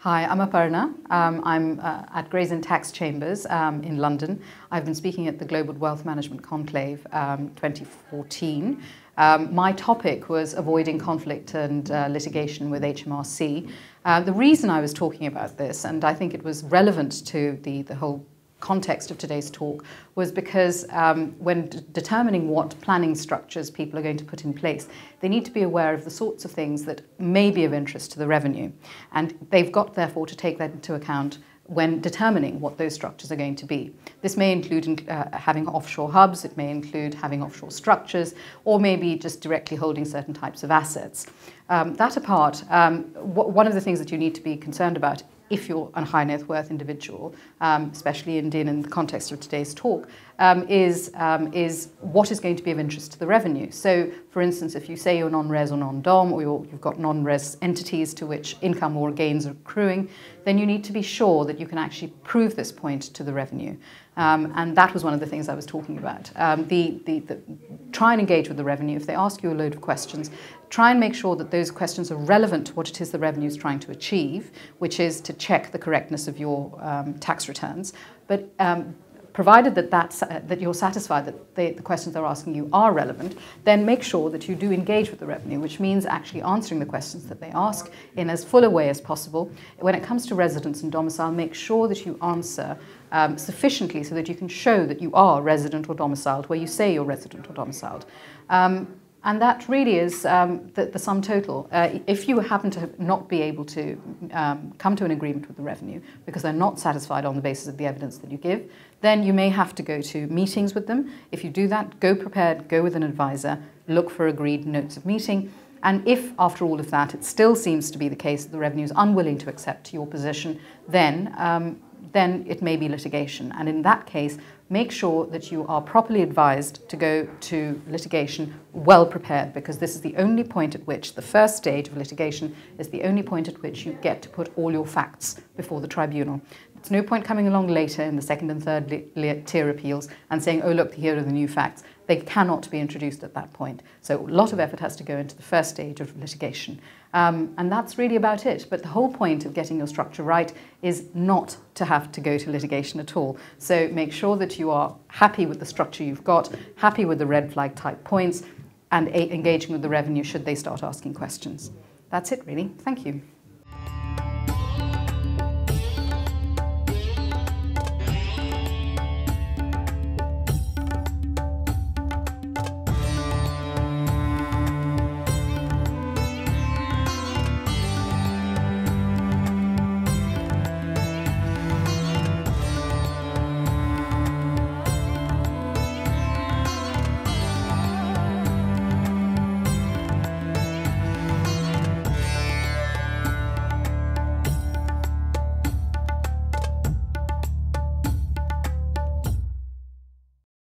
Hi, I'm Aparna. I'm at Gray's Inn Tax Chambers in London. I've been speaking at the Global Wealth Management Conclave 2014. My topic was avoiding conflict and litigation with HMRC. The reason I was talking about this, and I think it was relevant to the whole context of today's talk, was because when determining what planning structures people are going to put in place, they need to be aware of the sorts of things that may be of interest to the revenue. And they've got, therefore, to take that into account when determining what those structures are going to be. This may include having offshore hubs, it may include having offshore structures, or maybe just directly holding certain types of assets. That apart, one of the things that you need to be concerned about if you're a high net worth individual, especially in the context of today's talk, is what is going to be of interest to the revenue. So, for instance, if you say you're non-res or non-dom, or you've got non-res entities to which income or gains are accruing, then you need to be sure that you can actually prove this point to the revenue. And that was one of the things I was talking about. Try and engage with the revenue. If they ask you a load of questions, try and make sure that those questions are relevant to what it is the revenue is trying to achieve, which is to check the correctness of your tax returns. But provided that you're satisfied that the questions they're asking you are relevant, then make sure that you do engage with the revenue, which means actually answering the questions that they ask in as full a way as possible. When it comes to residence and domicile, make sure that you answer sufficiently so that you can show that you are resident or domiciled where you say you're resident or domiciled. And that really is the sum total. If you happen to not be able to come to an agreement with the revenue because they're not satisfied on the basis of the evidence that you give, then you may have to go to meetings with them. If you do that, go prepared, go with an advisor, look for agreed notes of meeting. And if, after all of that, it still seems to be the case that the revenue is unwilling to accept your position, then it may be litigation. And in that case, make sure that you are properly advised to go to litigation well prepared, because this is the only point at which, the first stage of litigation, is the only point at which you get to put all your facts before the tribunal. It's no point coming along later in the second and third tier appeals and saying, oh look, here are the new facts. They cannot be introduced at that point. So a lot of effort has to go into the first stage of litigation. And that's really about it. But the whole point of getting your structure right is not to have to go to litigation at all. So make sure that you are happy with the structure you've got, happy with the red flag type points, and engaging with the revenue should they start asking questions. That's it really. Thank you.